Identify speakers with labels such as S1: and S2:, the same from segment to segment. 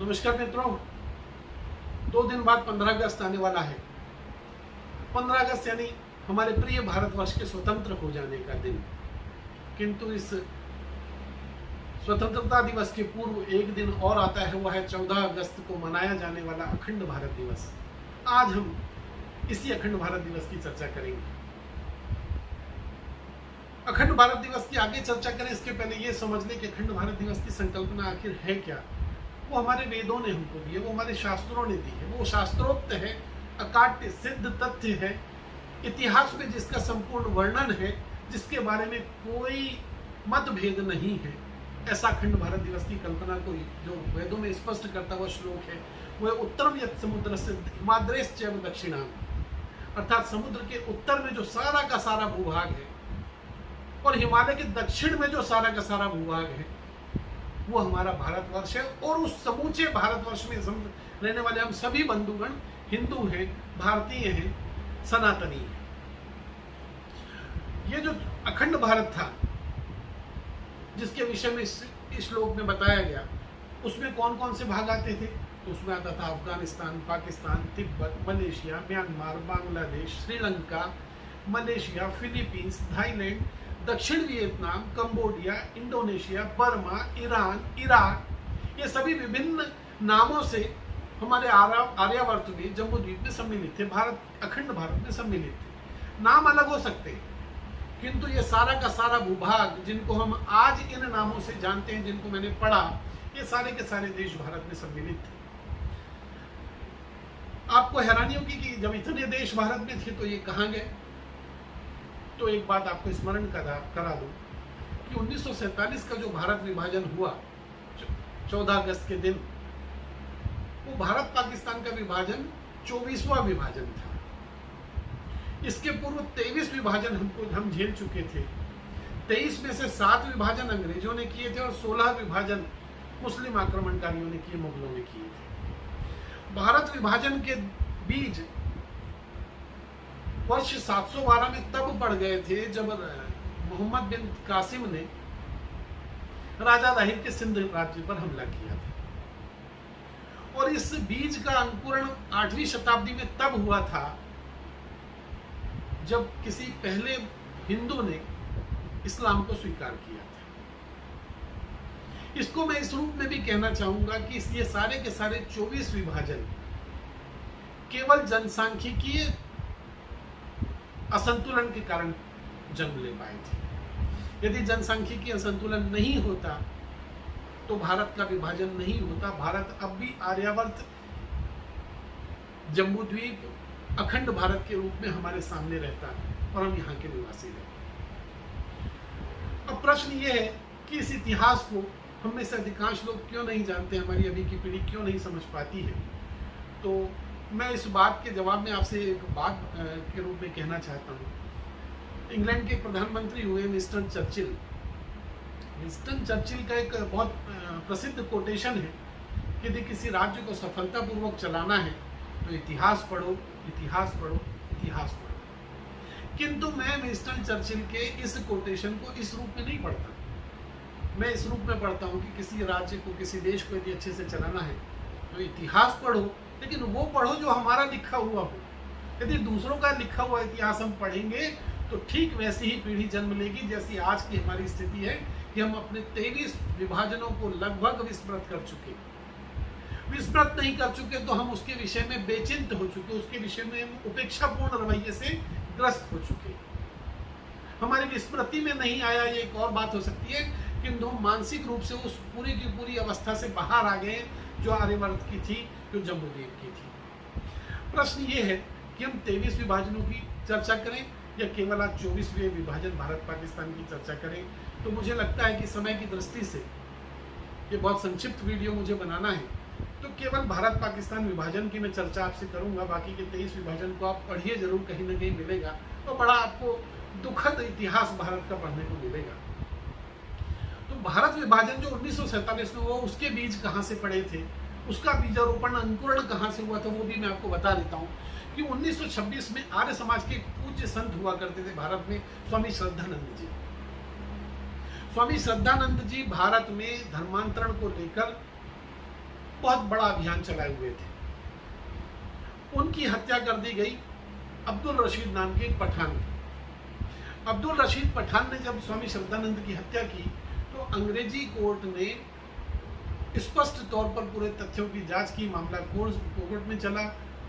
S1: नमस्कार मित्रों, 2 दिन बाद 15 अगस्त आने वाला है। 15 अगस्त यानी हमारे प्रिय भारतवर्ष के स्वतंत्र हो जाने का दिन। किंतु इस स्वतंत्रता दिवस के पूर्व एक दिन और आता है, वह है 14 अगस्त को मनाया जाने वाला अखंड भारत दिवस। आज हम इसी अखंड भारत दिवस की चर्चा करेंगे। अखंड भारत दिवस की आगे चर्चा करें इसके पहले ये समझ लें कि अखंड भारत दिवस की संकल्पना आखिर है क्या। वो हमारे वेदों ने हमको दी है, वो हमारे शास्त्रों ने दी है, वो शास्त्रोक्त है, अकाट्य सिद्ध तथ्य है, इतिहास में जिसका संपूर्ण वर्णन है, जिसके बारे में कोई मतभेद नहीं है। ऐसा अखंड भारत दिवस की कल्पना को जो वेदों में स्पष्ट करता हुआ श्लोक है वह उत्तरम यत् समुद्र से हिमाद्रेश चैव दक्षिणाम, अर्थात समुद्र के उत्तर में जो सारा का सारा भूभाग है और हिमालय के दक्षिण में जो सारा का सारा भूभाग है वो हमारा भारतवर्ष है। और उस समूचे भारतवर्ष में रहने वाले हम सभी बंधुगण हिंदू हैं, भारतीय हैं, सनातनी हैं। ये जो अखंड भारत था जिसके विषय में इस श्लोक में बताया गया, उसमें कौन कौन से भाग आते थे? तो उसमें आता था Afghanistan, Pakistan, Tibet, Malaysia, Myanmar, Bangladesh, Sri Lanka, Malaysia, Philippines, Thailand, दक्षिण Vietnam, Cambodia, Indonesia, Burma, Iran, Iraq. ये सभी विभिन्न नामों से हमारे आर्यावर्त में, जम्बूद्वीप में सम्मिलित थे, अखंड भारत में सम्मिलित थे। नाम अलग हो सकते हैं किंतु ये सारा का सारा भूभाग जिनको हम आज इन नामों से जानते हैं, जिनको मैंने पढ़ा, ये सारे के सारे देश भारत में सम्मिलित थे। आपको हैरानी होगी कि जब इतने देश भारत में थे तो ये कहाँ गए? तो एक बात आपको स्मरण करा दूं कि 1947 का जो भारत विभाजन हुआ 14 अगस्त के दिन, वो भारत पाकिस्तान का विभाजन 24वां विभाजन था। इसके पूर्व 23 विभाजन हम झेल चुके थे। 23 में से 7 विभाजन अंग्रेजों ने किए थे और 16 विभाजन मुस्लिम आक्रमणकारियों ने किए, मुगलों ने किए थे। भारत विभाजन के बीज वर्ष 712 में तब पड़ गए थे जब मोहम्मद बिन कासिम ने राजा दाहिर के सिंध राज्य पर हमला किया था। और इस बीज का अंकुरण 8वीं शताब्दी में तब हुआ था जब किसी पहले हिंदू ने इस्लाम को स्वीकार किया था। इसको मैं इस रूप में भी कहना चाहूंगा कि ये सारे के सारे 24 विभाजन केवल जनसांख्यिकीय असंतुलन के कारण जन्म ले पाए थे। यदि जनसांख्यिकीय असंतुलन नहीं होता तो भारत का विभाजन नहीं होता। भारत अब भी आर्यावर्त, जम्बूद्वीप, अखंड भारत के रूप में हमारे सामने रहता और हम यहाँ के निवासी रहते। अब प्रश्न ये है कि इस इतिहास को हम में से अधिकांश लोग क्यों नहीं जानते, हमारी अभी की पीढ़ी क्यों नहीं समझ पाती है। तो मैं इस बात के जवाब में आपसे एक बात के रूप में कहना चाहता हूँ। इंग्लैंड के प्रधानमंत्री हुए विंस्टन चर्चिल। विंस्टन चर्चिल का एक बहुत प्रसिद्ध कोटेशन है कि यदि किसी राज्य को सफलतापूर्वक चलाना है तो इतिहास पढ़ो, इतिहास पढ़ो, इतिहास पढ़ो। किंतु मैं विंस्टन चर्चिल के इस कोटेशन को इस रूप में नहीं पढ़ता। मैं इस रूप में पढ़ता हूँ कि किसी राज्य को, किसी देश को यदि अच्छे से चलाना है तो इतिहास पढ़ो, लेकिन वो पढ़ो जो हमारा लिखा हुआ हो। यदि दूसरों का लिखा हुआ इतिहास हम पढ़ेंगे तो ठीक वैसी ही पीढ़ी जन्म लेगी जैसी आज की हमारी स्थिति है कि हम अपने 23 विभाजनों को लगभग विस्मृत कर चुके। विस्मृत नहीं कर चुके तो हम उसके विषय में बेचिंत हो चुके, उसके विषय में हम उपेक्षापूर्ण रवैये से ग्रस्त हो चुके। हमारी विस्मृति में नहीं आया ये एक और बात हो सकती है, किंतु हम मानसिक रूप से उस पूरी की पूरी अवस्था से बाहर आ गए जो आर्यवर्त की थी, जो जम्बूद्वीप की थी। प्रश्न ये है कि हम 23 विभाजनों की चर्चा करें या केवल आज 24वें विभाजन भारत पाकिस्तान की चर्चा करें। तो मुझे लगता है कि समय की दृष्टि से ये बहुत संक्षिप्त वीडियो मुझे बनाना है, तो केवल भारत पाकिस्तान विभाजन की मैं चर्चा आपसे करूंगा। बाकी के 23 विभाजन को आप पढ़िए जरूर, कहीं ना कहीं मिलेगा और बड़ा आपको दुखद इतिहास भारत का पढ़ने को मिलेगा। तो भारत विभाजन जो 1947 में हुआ, उसके बीज कहाँ से पड़े थे, उसका बीजारोपण, अंकुरण कहाँ से हुआ था, वो भी मैं आपको बता देता हूँ कि 1926 में आर्य समाज के पूज्य संत हुआ करते थे भारत में, स्वामी श्रद्धानंद जी। स्वामी श्रद्धानंद जी भारत में धर्मांतरण को लेकर बहुत बड़ा अभियान चलाए हुए थे। उनकी हत्या कर दी गई अब्दुल रशीद नाम के एक पठान की। अब्दुल रशीद पठान ने जब स्वामी श्रद्धानंद की हत्या की तो अंग्रेजी कोर्ट ने स्पष्ट तौर पर पूरे तथ्यों की जांच की, मामला कोर्ट में चला।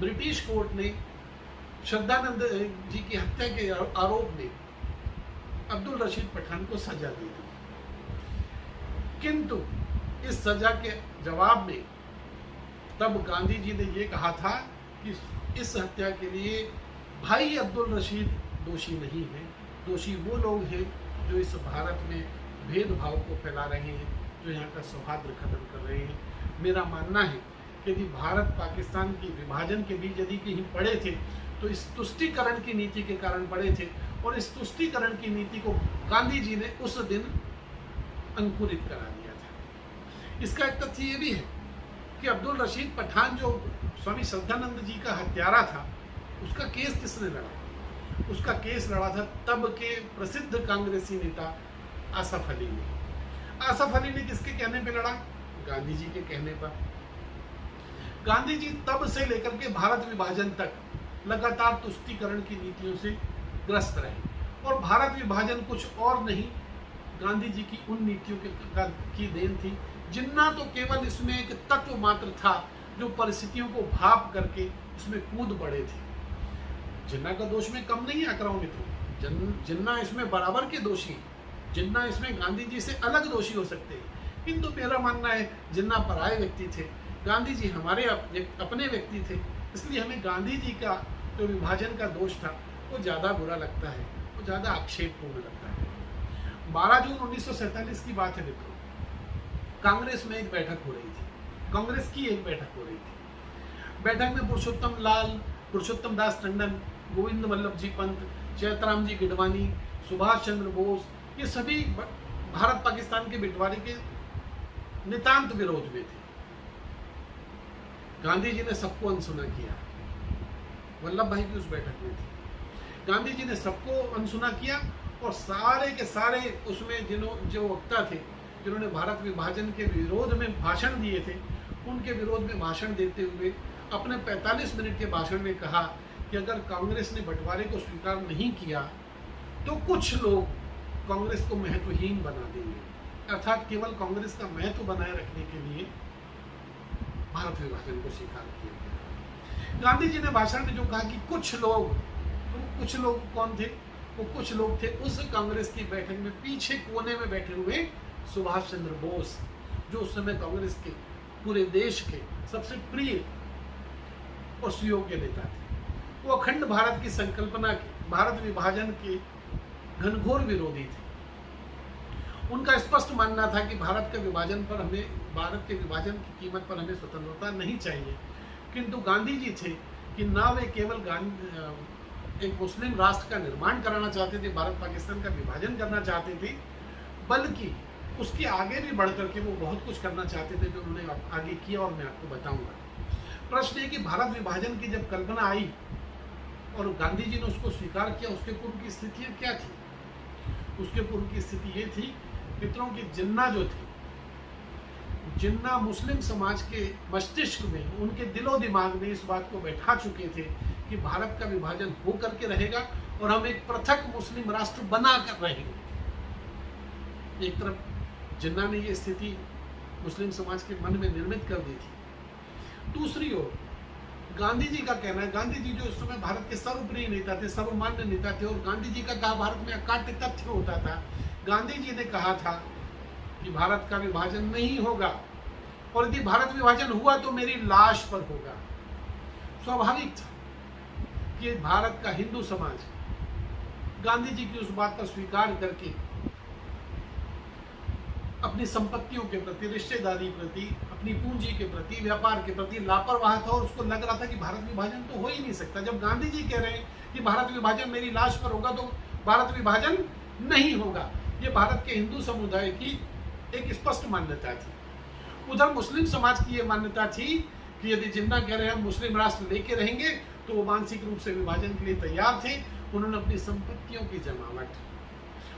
S1: ब्रिटिश कोर्ट ने श्रद्धानंद जी की हत्या के आरोप में अब्दुल रशीद पठान को सजा दी गई, किंतु इस सजा के जवाब में तब गांधी जी ने ये कहा था कि इस हत्या के लिए भाई अब्दुल रशीद दोषी नहीं है, दोषी वो लोग हैं जो इस भारत में भेदभाव को फैला रहे हैं, जो यहाँ का सौहार्द खत्म कर रहे हैं। मेरा मानना है कि यदि भारत पाकिस्तान की विभाजन के बीच यदि कहीं पड़े थे तो इस तुष्टीकरण की नीति के कारण पड़े थे, और इस तुष्टीकरण की नीति को गांधी जी ने उस दिन अंकुरित करा दिया था। इसका एक तथ्य ये भी है कि अब्दुल रशीद पठान जो स्वामी श्रद्धानंद जी का हत्यारा था, उसका केस किसने लड़ा? उसका केस लड़ा था तब के प्रसिद्ध कांग्रेसी नेता आसफ अली ने। आसफ अली ने किसके कहने पे लड़ा? गांधी जी के कहने पर। गांधी जी तब से लेकर के भारत विभाजन तक लगातार तुष्टीकरण की नीतियों से ग्रस्त रहे, और भारत विभाजन कुछ और नहीं गांधी जी की उन नीतियों की देन थी। जिन्ना तो केवल इसमें एक तत्व मात्र था जो परिस्थितियों को भाप करके इसमें कूद पड़े थे। जिन्ना का दोष में कम नहीं आक्रामित हो, जिन्ना इसमें बराबर के दोषी हैं, जिन्ना इसमें गांधी जी से अलग दोषी हो सकते हैं, किंतु मेरा मानना है जिन्ना पराये व्यक्ति थे, गांधी जी हमारे अपने व्यक्ति थे, इसलिए हमें गांधी जी का जो विभाजन का दोष था वो ज़्यादा बुरा लगता है, वो ज़्यादा आक्षेपपूर्ण लगता है। 12 जून 1947 की बात है मित्रों, कांग्रेस में एक बैठक हो रही थी, कांग्रेस की एक बैठक हो रही थी। बैठक में पुरुषोत्तम दास टंडन, गोविंद वल्लभ जी पंत, चैतराम जी गिडवानी, सुभाष चंद्र बोस, ये सभी भारत पाकिस्तान के बंटवारे के नितांत विरोध में थे। गांधी जी ने सबको अनसुना किया। वल्लभ भाई भी उस बैठक में थे। गांधी जी ने सबको अनसुना किया, और सारे के सारे उसमें जो वक्ता थे जिन्होंने भारत विभाजन के विरोध में भाषण दिए थे, उनके विरोध में भाषण देते हुए अपने 45 मिनट के भाषण में कहा कि अगर कांग्रेस ने बंटवारे को स्वीकार नहीं किया तो कुछ लोग कांग्रेस को महत्वहीन बना देंगे, अर्थात केवल कांग्रेस का महत्व बनाए रखने के लिए भारत विभाजन को स्वीकार किया गया। गांधी जी ने भाषण में जो कहा कि कुछ लोग कौन थे? वो कुछ लोग थे उस कांग्रेस की बैठक में पीछे कोने में बैठे हुए सुभाष चंद्र बोस, जो उस समय कांग्रेस के पूरे देश के सबसे प्रिय और सुयोग्य नेता थे। वो अखंड भारत की संकल्पना के, भारत विभाजन के घनघोर विरोधी थे। उनका स्पष्ट मानना था कि भारत के विभाजन की कीमत पर हमें स्वतंत्रता नहीं चाहिए, किंतु गांधी जी थे कि ना वे केवल एक मुस्लिम राष्ट्र का निर्माण कराना चाहते थे, भारत पाकिस्तान का विभाजन करना चाहते थे, बल्कि उसके आगे भी बढ़ करके वो बहुत कुछ करना चाहते थे जो उन्होंने आगे किया, और मैं आपको बताऊंगा। प्रश्न है कि भारत विभाजन की जब कल्पना आई और गांधी जी ने उसको स्वीकार किया, उसके पूर्व की स्थितियाँ क्या थी? उसके पूर्व की स्थिति ये थी मित्रों कि जिन्ना जो थे, जिन्ना मुस्लिम समाज के मस्तिष्क में, उनके दिलो दिमाग में इस बात को बैठा चुके थे कि भारत का विभाजन हो करके रहेगा और हम एक पृथक मुस्लिम राष्ट्र बना कर रहेंगे। एक तरफ जिन्ना ने ये स्थिति मुस्लिम समाज के मन में निर्मित कर दी थी, दूसरी ओर गांधी जी का कहना है, गांधी जी जो उस समय भारत के सर्वप्रिय नेता थे, सर्वमान्य नेता थे, और गांधी जी का कहा भारत में अकाट्य तथ्य होता था। गांधी जी ने कहा था कि भारत का विभाजन नहीं होगा, और यदि भारत विभाजन हुआ तो मेरी लाश पर होगा। स्वाभाविक था कि भारत का हिंदू समाज गांधी जी की उस बात पर स्वीकार करके अपनी संपत्तियों के प्रति, रिश्तेदारी के प्रति, अपनी पूंजी के प्रति, व्यापार के प्रति लापरवाह था, और उसको लग रहा था कि भारत विभाजन तो हो ही नहीं सकता। जब गांधी जी कह रहे हैं कि भारत विभाजन मेरी लाश पर होगा, तो भारत विभाजन नहीं होगा। ये भारत के हिंदू समुदाय की एक स्पष्ट मान्यता थी। उधर मुस्लिम समाज की यह मान्यता थी कि यदि जिन्ना कह रहे हैं हम मुस्लिम राष्ट्र लेके रहेंगे, तो वो मानसिक रूप से विभाजन के लिए तैयार थे। उन्होंने अपनी संपत्तियों की जमावट,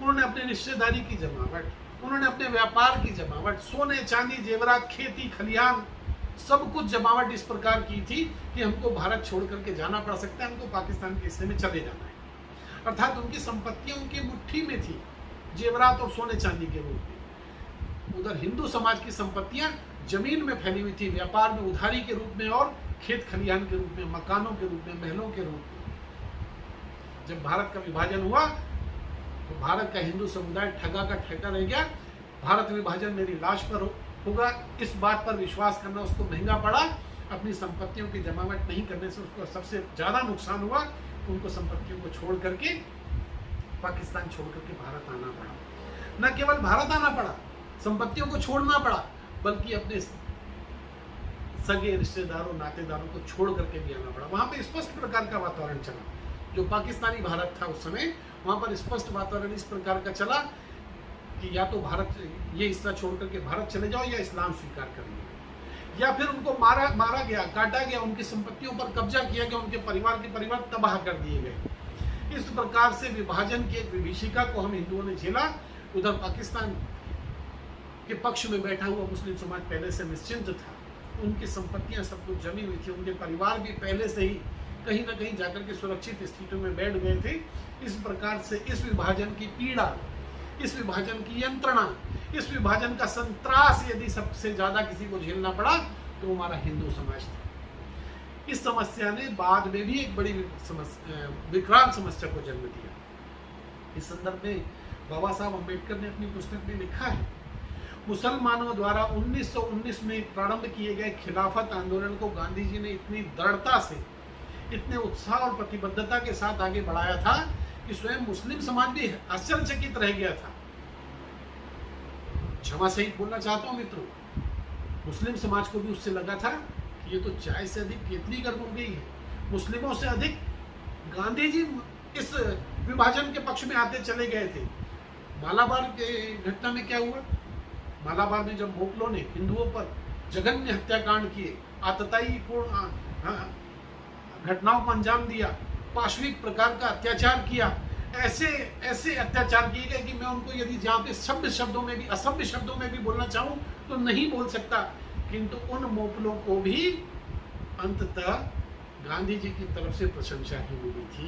S1: उन्होंने अपनी रिश्तेदारी की जमावट, उन्होंने अपने व्यापार की जमावट, सोने चांदी जेवरात, खेती खलिहान, सब कुछ जमावट इस प्रकार की थी कि हमको भारत छोड़ करके जाना पड़ सकता है, हमको पाकिस्तान के हिस्से में चले जाना है। अर्थात उनकी संपत्तियां उनकी मुट्ठी में थी, जेवरात और सोने चांदी के रूप में। उधर हिंदू समाज की संपत्तियां जमीन में फैली हुई थी, व्यापार में उधारी के रूप में और खेत खलिहान के रूप में, मकानों के रूप में, महलों के रूप में। जब भारत का विभाजन हुआ तो भारत का हिंदू समुदाय ठगा का ठगा रह गया। भारत विभाजन मेरी लाश पर होगा, इस बात पर विश्वास करना उसको महंगा पड़ा। अपनी संपत्तियों की जमावट नहीं करने से उसको सबसे ज्यादा नुकसान हुआ। उनको संपत्तियों को छोड़ करके पाकिस्तान छोड़ करके भारत आना पड़ा। न केवल भारत आना पड़ा, संपत्तियों को छोड़ना पड़ा, बल्कि अपने सगे रिश्तेदारों नातेदारों को छोड़ करके भी आना पड़ा। वहां पे स्पष्ट प्रकार का वातावरण चला। जो पाकिस्तानी भारत था उस समय, वहां पर स्पष्ट वातावरण इस प्रकार का चला कि या तो भारत ये हिस्सा छोड़ करके भारत चले जाओ या इस्लाम स्वीकार कर लो, या फिर उनको मारा गया, काटा गया, उनकी संपत्तियों पर कब्जा किया गया, उनके परिवार तबाह कर दिए गए। इस प्रकार से विभाजन की एक विभीषिका को हम हिंदुओं ने झेला। उधर पाकिस्तान के पक्ष में बैठा हुआ मुस्लिम समाज पहले से निश्चिंत था। उनकी संपत्तियां सब कुछ जमी हुई थी, उनके परिवार भी पहले से ही कहीं ना कहीं जाकर के सुरक्षित स्थितियों में बैठ गए थे। इस प्रकार से इस विभाजन की पीड़ा, इस विभाजन की यंत्रणा, इस विभाजन का संत्रास यदि सबसे ज्यादा किसी को झेलना पड़ा तो हमारा हिंदू समाज था। इस समस्या ने बाद में भी एक बड़ी विक्रांत समस्या को जन्म दिया। इस संदर्भ में बाबा साहब अम्बेडकर ने अपनी पुस्तक में लिखा है, मुसलमानों द्वारा 1919 में प्रारंभ किए गए खिलाफत आंदोलन को गांधी जी ने इतनी दृढ़ता से, इतने उत्साह और प्रतिबद्धता के साथ आगे बढ़ाया था कि स्वयं मुस्लिम समाज भी आश्चर्यचकित रह गया था। क्षमा सहित बोलना चाहता हूं मित्रों, मुस्लिम समाज को भी उससे लगा था कि ये तो चाय से अधिक केतली गर्म हो गई है। मुस्लिमों से अधिक गांधी जी इस विभाजन के पक्ष में आते चले गए थे। मालाबार के घटना में क्या हुआ? मालाबार में जब मोगलों ने हिंदुओं पर जघन्य हत्याकांड किए, आतताईपूर्ण घटनाओं को अंजाम दिया, पाशविक प्रकार का अत्याचार किया, ऐसे ऐसे अत्याचार किए गए कि मैं उनको यदि जहाँ पे सभ्य शब्दों में भी, असभ्य शब्दों में भी बोलना चाहूँ तो नहीं बोल सकता। किंतु उन मोगलों को भी अंततः गांधी जी की तरफ से प्रशंसा ही मिली थी।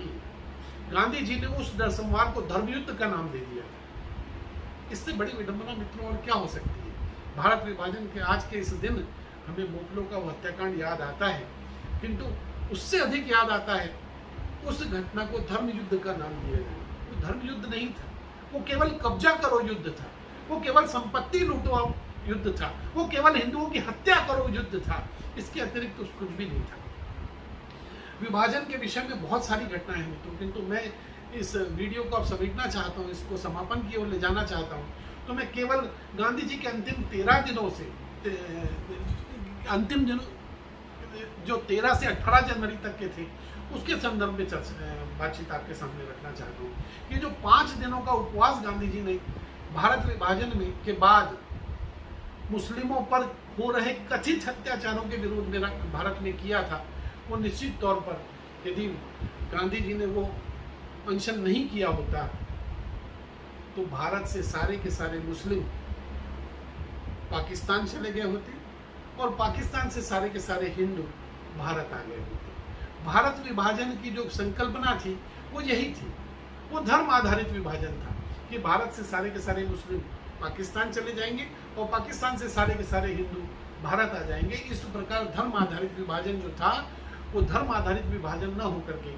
S1: गांधी जी ने उस नरसंहार को धर्मयुद्ध का नाम दे दिया। इससे बड़ी विडंबना मित्रों और क्या हो सकती है? भारत विभाजन के आज के इस दिन हमें मोगलों का वो हत्याकांड याद आता है, किंतु उससे अधिक याद आता है उस घटना को धर्म युद्ध का नाम दिया गया। वो धर्म युद्ध नहीं था, वो केवल कब्जा करो युद्ध था, वो केवल संपत्ति लूटो युद्ध था, वो केवल हिंदुओं की हत्या करो युद्ध था। इसके अतिरिक्त तो कुछ भी नहीं था। विभाजन के विषय में बहुत सारी घटनाएं हैं मित्रों, किंतु मैं इस वीडियो को अब समेटना चाहता हूँ, इसको समापन की ओर ले जाना चाहता हूँ। तो मैं केवल गांधी जी के अंतिम 13 दिनों से, अंतिम दिनों जो 13 से 18 जनवरी तक के थे, उसके संदर्भ में बातचीत आपके सामने रखना चाहता हूँ कि जो 5 दिनों का उपवास गांधी जी ने भारत विभाजन में के बाद मुस्लिमों पर हो रहे कथित अत्याचारों के विरोध में भारत में किया था, वो निश्चित तौर पर यदि गांधी जी ने वो अनशन नहीं किया होता तो भारत से सारे के सारे मुस्लिम पाकिस्तान चले गए होते और पाकिस्तान से सारे के सारे हिंदू भारत आ गए होते। भारत विभाजन की जो संकल्पना थी वो यही थी, वो धर्म आधारित विभाजन था कि भारत से सारे के सारे मुस्लिम पाकिस्तान चले जाएंगे और पाकिस्तान से सारे के सारे हिंदू भारत आ जाएंगे। इस प्रकार धर्म आधारित विभाजन जो था वो धर्म आधारित विभाजन न होकर के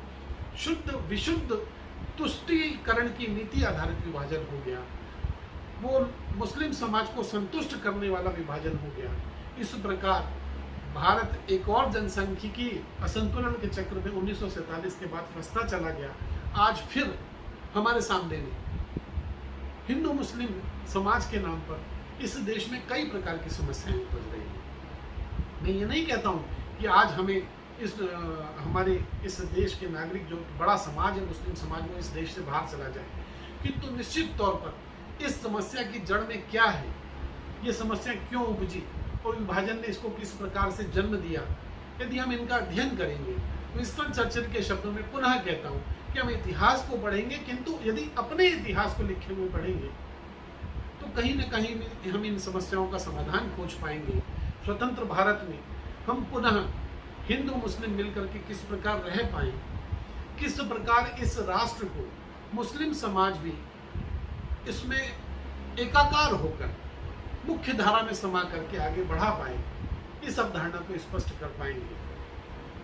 S1: शुद्ध विशुद्ध तुष्टीकरण की नीति आधारित विभाजन हो गया। वो मुस्लिम समाज को संतुष्ट करने वाला विभाजन हो गया। इस प्रकार भारत एक और जनसांख्यिकी असंतुलन के चक्र में 1947 के बाद फंसता चला गया। आज फिर हमारे सामने में हिंदू मुस्लिम समाज के नाम पर इस देश में कई प्रकार की समस्याएं उपज रही हैं। मैं ये नहीं कहता हूँ कि आज हमें हमारे इस देश के नागरिक जो बड़ा समाज है मुस्लिम समाज, वो इस देश से बाहर चला जाए, किंतु निश्चित तौर पर इस समस्या की जड़ में क्या है, ये समस्या क्यों उपजी और विभाजन ने इसको किस प्रकार से जन्म दिया, यदि हम इनका अध्ययन करेंगे। विंस्टन चर्चिल के शब्दों में पुनः कहता हूँ कि हम इतिहास को पढ़ेंगे, किंतु यदि अपने इतिहास को लिखे हुए पढ़ेंगे तो कहीं न कहीं हम इन समस्याओं का समाधान खोज पाएंगे। स्वतंत्र भारत में हम पुनः हिंदू मुस्लिम मिलकर के किस प्रकार रह पाए, किस प्रकार इस राष्ट्र को मुस्लिम समाज भी इसमें एकाकार होकर मुख्य धारा में समा करके आगे बढ़ा पाए, इस अवधारणा को स्पष्ट कर पाएंगे।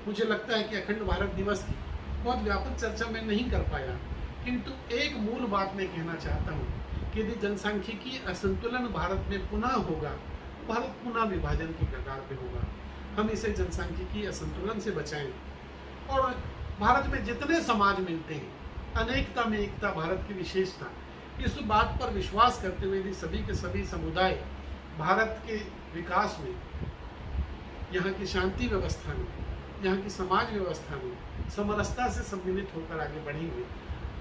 S1: मुझे लगता है कि अखंड भारत दिवस की बहुत व्यापक चर्चा मैं नहीं कर पाया, किंतु एक मूल बात मैं कहना चाहता हूँ कि यदि जनसांख्यिकीय असंतुलन भारत में पुनः होगा, भारत पुनः विभाजन की कगार पे होगा। हम इसे जनसांख्यिकीय असंतुलन से बचाएं और भारत में जितने समाज मिलते हैं, अनेकता में एकता भारत की विशेषता, इस बात पर विश्वास करते हुए यदि सभी के सभी समुदाय भारत के विकास में, यहाँ की शांति व्यवस्था में, यहाँ की समाज व्यवस्था में समरसता से सम्मिलित होकर आगे बढ़ेंगे,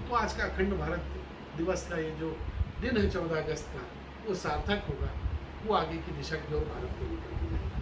S1: तो आज का अखंड भारत दिवस का ये जो दिन है 14 अगस्त का, वो सार्थक होगा, वो आगे की दिशा की ओर भारत को लेकर के जाएगा।